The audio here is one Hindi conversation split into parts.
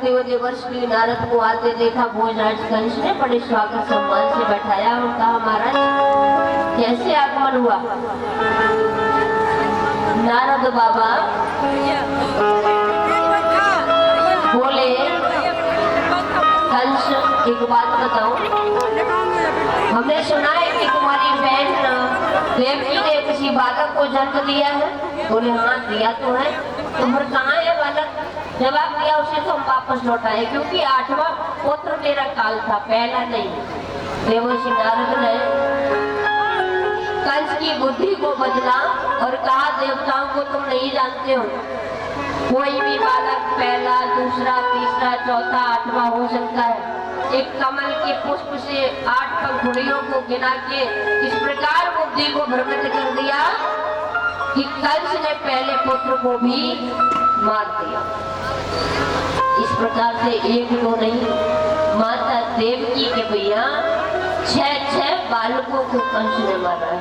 देवर्षि नारद को आते देखा। भोजराज कंस ने बड़े स्वागत सम्मान से बैठाया और कहा, महाराज कैसे आगमन हुआ? नारद बाबा बोले, कंस एक बात बताऊं, हमने सुना है कि तुम्हारी बहन देवकी ने किसी बालक को जन्म दिया है। बोले हाँ दिया तो है। तो फिर कहाँ है बालक? जवाब दिया, उसे तो हम वापस लौटाए क्योंकि 8वां पुत्र मेरा काल था, पहला नहीं। देवर्षि नारद ने कंस की बुद्धि को बदला और कहा, देवताओं को तुम नहीं जानते हो, कोई भी बालक पहला, दूसरा, तीसरा, चौथा, 8वां हो सकता है। एक कमल के पुष्प से 8 पंखुड़ियों को गिना के इस प्रकार बुद्धि को भ्रमित कर दिया कि कंस ने पहले पुत्र को भी मार दिया। इस प्रकार से एक दो नहीं, माता देवकी के भैया 6 बालकों को कंस ने मारा है।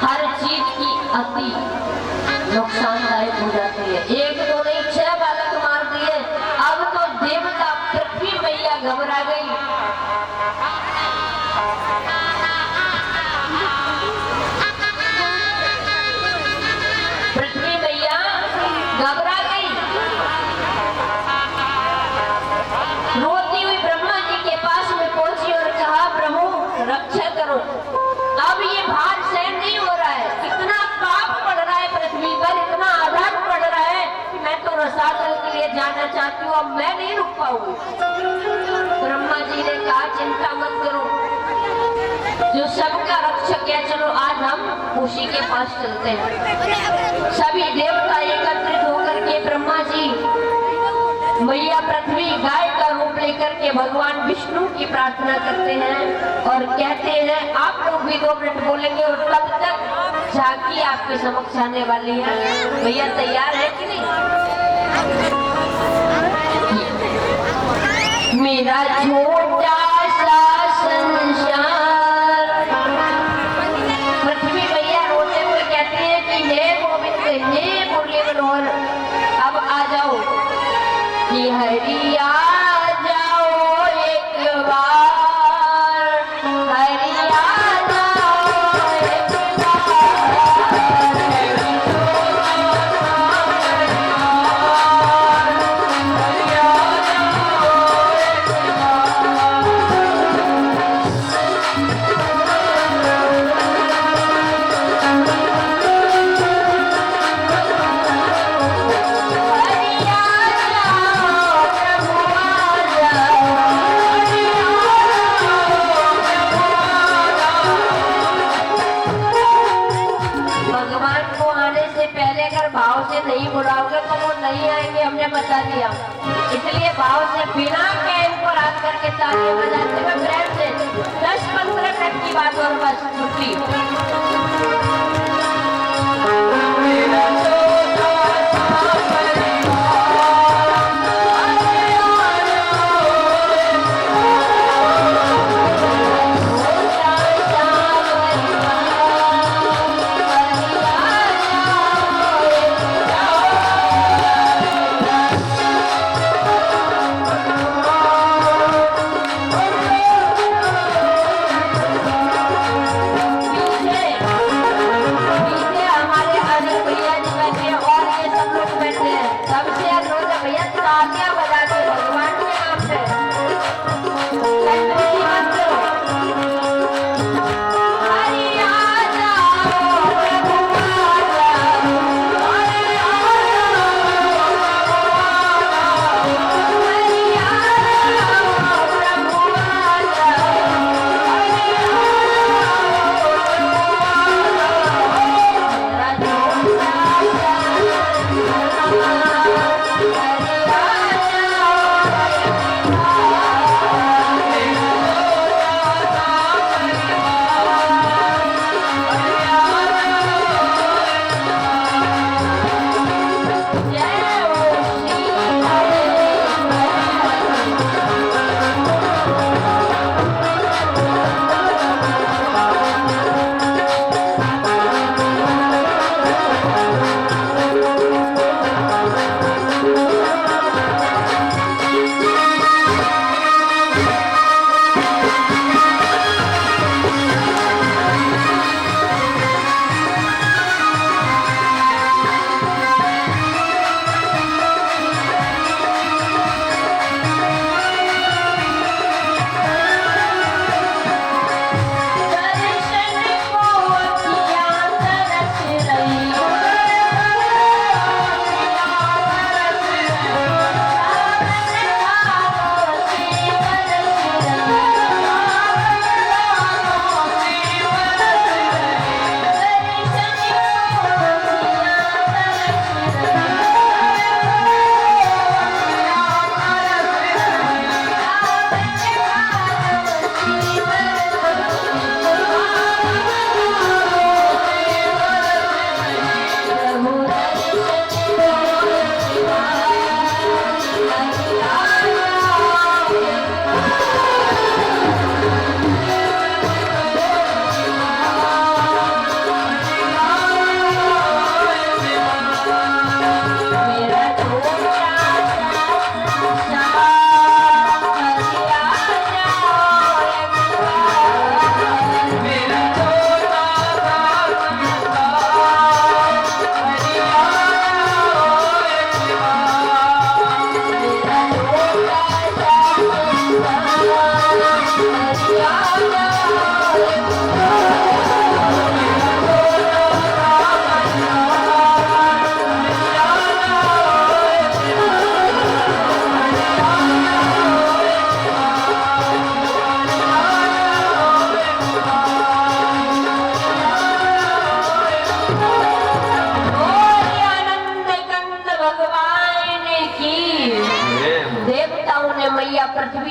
हर चीज की अति नुकसानदायक हो जाती है। एक दो नहीं, 6 बालक मार दिए। अब तो देवता पृथ्वी मैया घबरा गई। पृथ्वी मैया घबरा गई। रोती हुई ब्रह्मा जी के पास में पहुंची और कहा, प्रभु रक्षा करो, अब ये भार सहन नहीं हो रहा है। इतना पाप पड़ रहा है पृथ्वी पर, इतना आघात पड़ रहा है कि मैं तो रसातल के लिए जाना चाहती हूँ, अब मैं नहीं रुक पाऊंगी। ब्रह्मा जी ने कहा, चिंता मत करो, जो सबका रक्षक है, चलो आज हम उसी के पास चलते हैं। सभी देवता एकत्रित होकर के ब्रह्मा जी मैया पृथ्वी गाय का रूप लेकर के भगवान विष्णु की प्रार्थना करते हैं और कहते हैं, आप लोग भी 2 मिनट बोलेंगे और तब तक झांकी आपके समक्ष आने वाली है। भैया तैयार है कि नहीं? मेरा छोटा सा संसार। पृथ्वी भैया रोते हुए कहते हैं कि हे गोविंद, हे मुरली मनोहर, अब आ जाओ कि हरि आ जाओ एक बार, हरि आ जाओ एक नहीं बुलाओगे तो वो नहीं आएंगे, हमने बता दिया। इसलिए भाव से बिना कैन पर हाथ करके तालियां बजाते हुए प्रेम से 10-15 मिनट की बात और बस छुट्टी।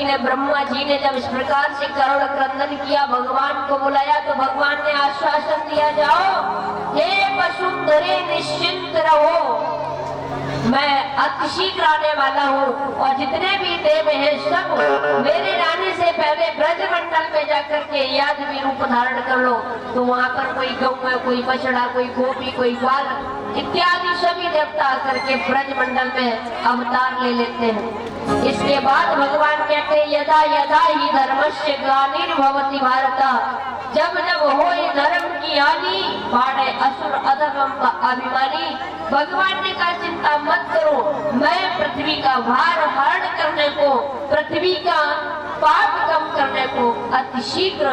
देवकी ने ब्रह्मा जी ने जब इस प्रकार से करुण क्रंदन किया, भगवान को बुलाया तो भगवान ने आश्वासन दिया, जाओ हे वसुंधरे निश्चिंत रहो, मैं अति शीघ्र आने वाला हूँ और जितने भी देव हैं सब मेरे आने से पहले ब्रजमंडल में जाकर के यादवी रूप धारण कर लो। तो वहाँ पर कोई गौ है, कोई बछड़ा, कोई गोपी, कोई ग्वाल इत्यादि सभी देवता आकर के ब्रजमंडल में अवतार ले लेते हैं। इसके बाद भगवान कहते हैं, यदा यदा ही धर्मस्य ग्लानिर्भवति भारत, जब जब हो धर्म की हानि बाढ़े असुर अधर्म का अभिमानी। भगवान ने कहा चिंता मत करो, मैं पृथ्वी का भार हरण करने को, पृथ्वी का पाप कम करने को अति शीघ्र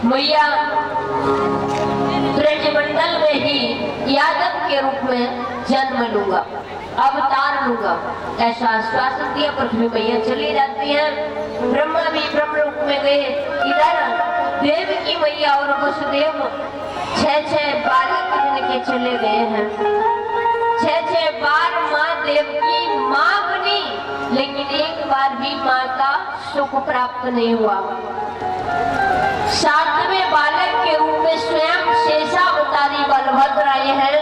मैया ब्रजमंडल में ही यादव के रूप में जन्म लूंगा, अवतार लूंगा, ऐसा आश्वासन दिया। पृथ्वी मैया चली जाती है, ब्रह्मा भी ब्रह्मलोक में गए। इधर देव की मैया और वसुदेव 6 बालक इनके चले गए हैं। 6 बार माँ देव की माँ बनी, लेकिन एक बार भी माँ का सुख प्राप्त नहीं हुआ। 7वें बालक के रूप में स्वयं शेषावतारी बलभद्र आए हैं,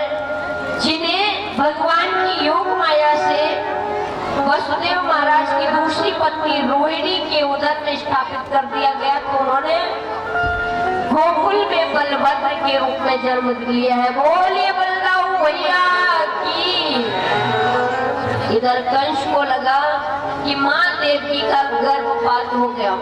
जिन्हें भगवान की योग माया से वसुदेव महाराज की दूसरी पत्नी रोहिणी के उदर में स्थापित कर दिया गया। तो उन्होंने गोकुल में बलभद्र के रूप में जन्म लिया है। बोलिए बलदाऊ भैया की। इधर कंस को लगा कि माँ देवी का गर्भपात हो गया,